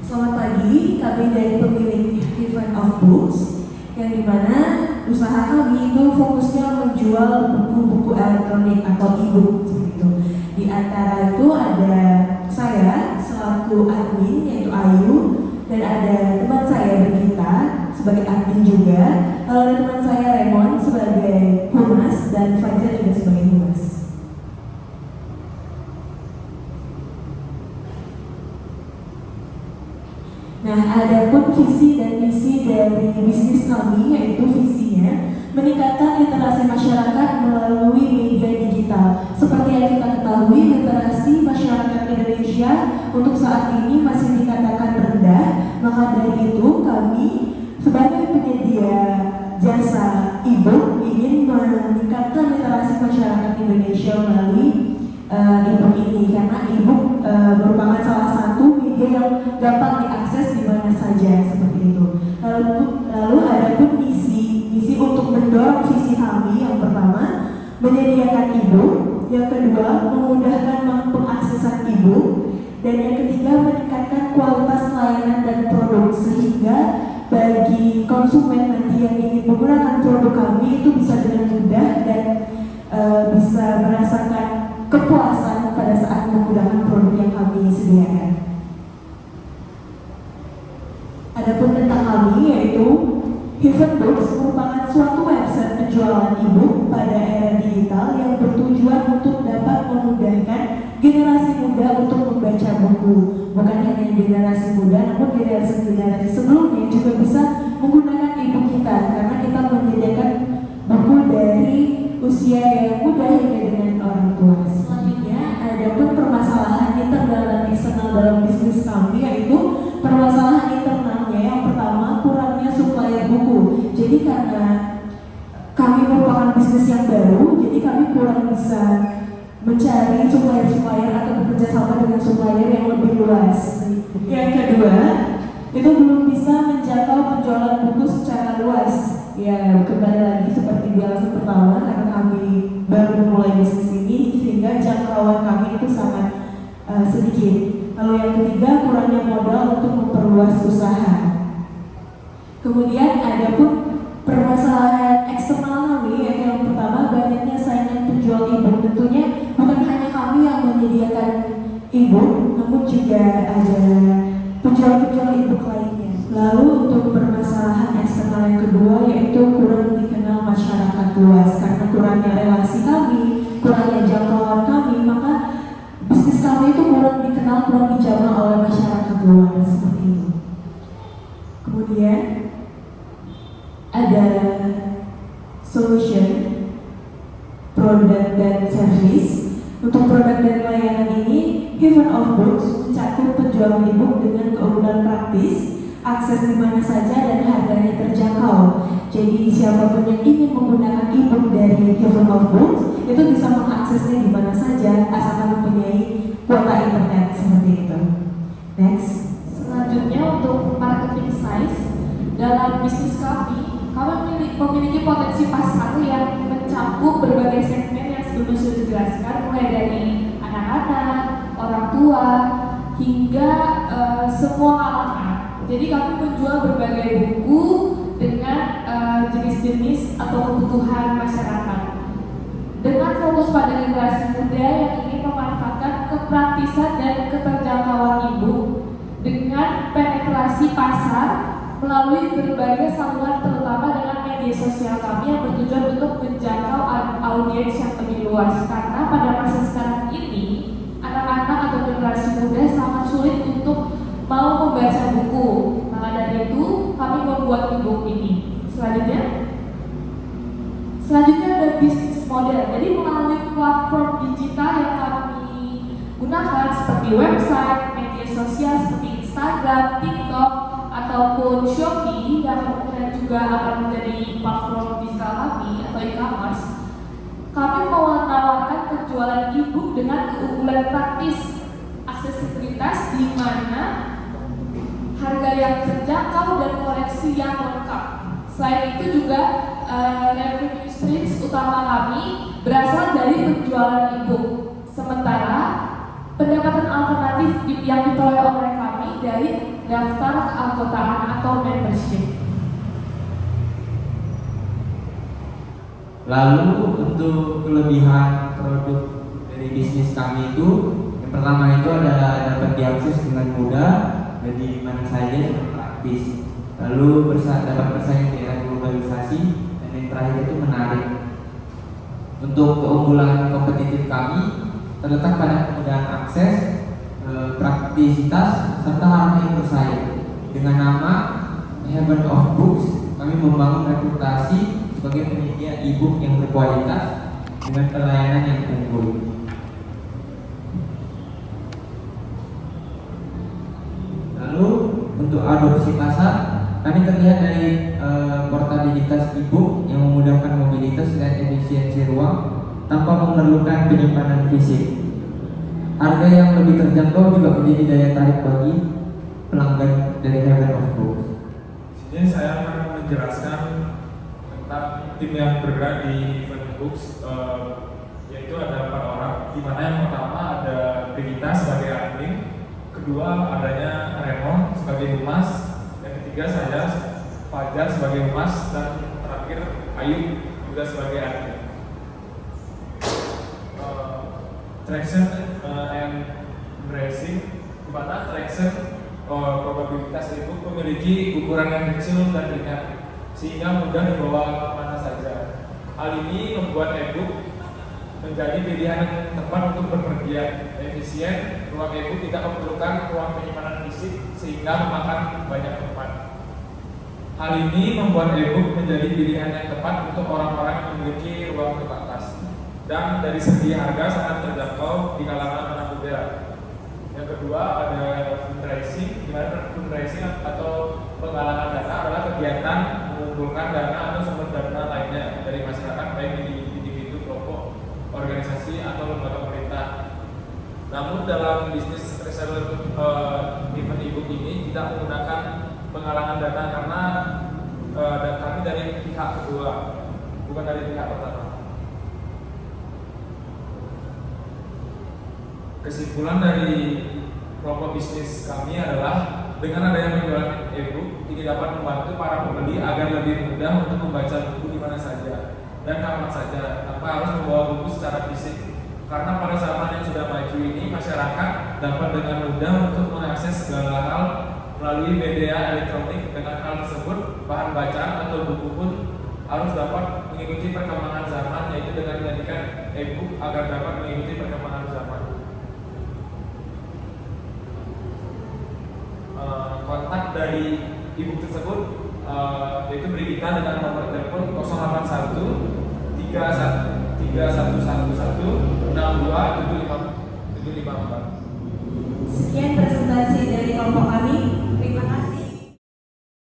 Selamat pagi, kami dari pemilik Event of Books, yang dimana usaha kami itu fokusnya menjual buku-buku elektronik atau e-book seperti itu. Di antara itu ada saya selaku admin yaitu Ayu, dan ada teman saya Bergita sebagai admin juga, lalu ada teman saya Raymond sebagai humas dan Fajar juga sebagai humas. Nah, adapun visi dan misi dari bisnis kami, yaitu visinya meningkatkan literasi masyarakat melalui media digital. Seperti yang kita ketahui, literasi masyarakat Indonesia untuk saat ini masih dikatakan rendah. Maka dari itu kami sebagai penyedia jasa e-book ingin meningkatkan literasi masyarakat Indonesia melalui e-book ini, karena e-book merupakan salah satu media yang gampang diakses di mana saja seperti itu. Lalu ada pun misi untuk mendorong visi kami. Yang pertama, menyediakan e-book. Yang kedua, memudahkan pengaksesan e-book. Dan yang ketiga, meningkatkan kualitas layanan dan produk sehingga bagi konsumen nanti yang ingin menggunakan produk kami itu bisa dengan mudah dan bisa merasakan kepuasan pada saat menggunakan produk yang kami sediakan. Adapun tentang kami, yaitu Heaven Books merupakan suatu website penjualan e-book pada era digital yang bertujuan untuk dapat memudahkan generasi muda untuk membaca buku. Bukan hanya generasi muda, namun generasi sebelumnya juga bisa menggunakan e-book kita, karena kita menyediakan buku dari usia yang muda hingga dengan orang tua. Selanjutnya, ada pun permasalahan internal dan eksternal dalam bisnis kami, yaitu permasalahan internalnya. Yang pertama, kurangnya supplier buku. Jadi karena kami merupakan bisnis yang baru, jadi kami kurang bisa mencari supplier atau bekerja sama dengan supplier yang lebih luas. Yang kedua, itu belum bisa menjangkau penjualan buku secara luas. Ya, kembali lagi seperti di alasan pertama, karena kami baru memulai bisnis ini sehingga jangkauan kami itu sangat sedikit. Lalu yang ketiga, kurangnya modal untuk memperluas usaha. Kemudian ada pun permasalahan eksternal kami, yaitu yang pertama, banyaknya saingan penjual e-book. Tentunya bukan hanya kami yang menyediakan e-book, namun juga ada penjual-penjual e-book lainnya. Lalu untuk permasalahan eksternal yang kedua, yaitu kurang dikenal masyarakat luas. Karena kurangnya relasi kami, kurangnya jangkauan kami, maka bisnis kami itu kurang dikenal, kurang dijamah oleh masyarakat luas seperti itu. Kemudian ada solution, produk dan service. Untuk produk dan layanan ini, Heaven of Books mencakup penjualan e-book dengan keunggulan praktis, akses di mana saja dan harganya terjangkau. Jadi siapapun yang ingin menggunakan e-book dari Heaven of Books itu bisa mengaksesnya di mana saja asalkan mempunyai kuota internet seperti itu. Next. Selanjutnya untuk marketing size, dalam bisnis kami memiliki potensi pasar yang mencakup berbagai segmen yang sebelumnya sudah dijelaskan, mulai dari anak-anak, orang tua, hingga semua kalangan. Jadi kami menjual berbagai buku dengan jenis-jenis atau kebutuhan masyarakat. Dengan fokus pada generasi muda yang ingin memanfaatkan kepraktisan dan keterjangkauan e-book dengan penetrasi pasar melalui berbagai saluran, terutama dengan media sosial kami yang bertujuan untuk menjangkau audiens yang lebih luas. Karena pada masa sekarang ini, anak-anak atau generasi muda sangat sulit untuk mau membaca buku. Maka dari itu, kami membuat e-book ini. Selanjutnya ada bisnis model. Jadi melalui platform digital yang kami gunakan seperti website, media sosial seperti Instagram, TikTok, ataupun Shopee yang kemungkinan juga akan menjadi platform digital kami atau e-commerce, kami mau menawarkan penjualan e-book dengan keunggulan praktis, aksesibilitas di mana harga yang terjangkau dan koleksi yang lengkap. Selain itu juga revenue streams utama kami berasal dari penjualan e-book. Sementara pendapatan alternatif yang diperoleh oleh kami dari daftar keanggotaan atau membership. Lalu untuk kelebihan produk dari bisnis kami itu, yang pertama itu adalah dapat diakses dengan mudah dan di mana saja dan praktis. Lalu dapat bersaing di era globalisasi, dan yang terakhir itu menarik. Untuk keunggulan kompetitif kami terletak pada kemudahan akses, praktisitas, serta harga yang bersaing. Dengan nama Heaven of Books, kami membangun reputasi sebagai penyedia e-book yang berkualitas dengan pelayanan yang unggul. Lalu untuk adopsi pasar, kami terlihat dari portabilitas e-book yang memudahkan mobilitas dan efisiensi ruang tanpa memerlukan penyimpanan fisik. Harga yang lebih terjangkau juga menjadi daya tarik bagi pelanggan dari Heaven of Books. Di sini saya akan menjelaskan tentang tim yang bergerak di Heaven Books, yaitu ada 4 orang, di mana yang pertama ada Brigita sebagai admin, kedua adanya Raymond sebagai humas, yang ketiga saya Fajar sebagai humas, dan terakhir Ayu juga sebagai admin. Traction and Racing, di mana traction probabilitas itu memiliki ukuran yang kecil dan ringan sehingga mudah dibawa kemana saja. Hal ini membuat e-book menjadi pilihan yang tepat untuk berpergian, efisien. Ruang e-book tidak memerlukan ruang penyimpanan fisik sehingga memakan banyak tempat. Hal ini membuat e-book menjadi pilihan yang tepat untuk orang-orang yang memiliki ruang terbatas. Dan dari segi harga sangat terjangkau di kalangan anak muda. Yang kedua ada fundraising, di mana fundraising atau penggalangan dana adalah kegiatan mengumpulkan dana atau sumber dana lainnya dari masyarakat, baik di individu, kelompok, organisasi atau lembaga pemerintah. Namun dalam bisnis reseller event e-book ini tidak menggunakan penggalangan dana karena kami dari pihak kedua, bukan dari pihak pertama. Kesimpulan dari kelompok bisnis kami adalah dengan adanya penjualan e-book ini dapat membantu para pembeli agar lebih mudah untuk membaca buku di mana saja dan kapan saja tanpa harus membawa buku secara fisik. Karena pada zaman yang sudah maju ini, masyarakat dapat dengan mudah untuk mengakses segala hal melalui media elektronik. Dengan hal tersebut, bahan bacaan atau buku pun harus dapat mengikuti perkembangan zaman, yaitu dengan menjadikan e-book agar dapat mengikuti perkembangan zaman. Kontak dari e-book tersebut yaitu Brigita dengan nomor telepon 081 311 62 754. Sekian presentasi dari kelompok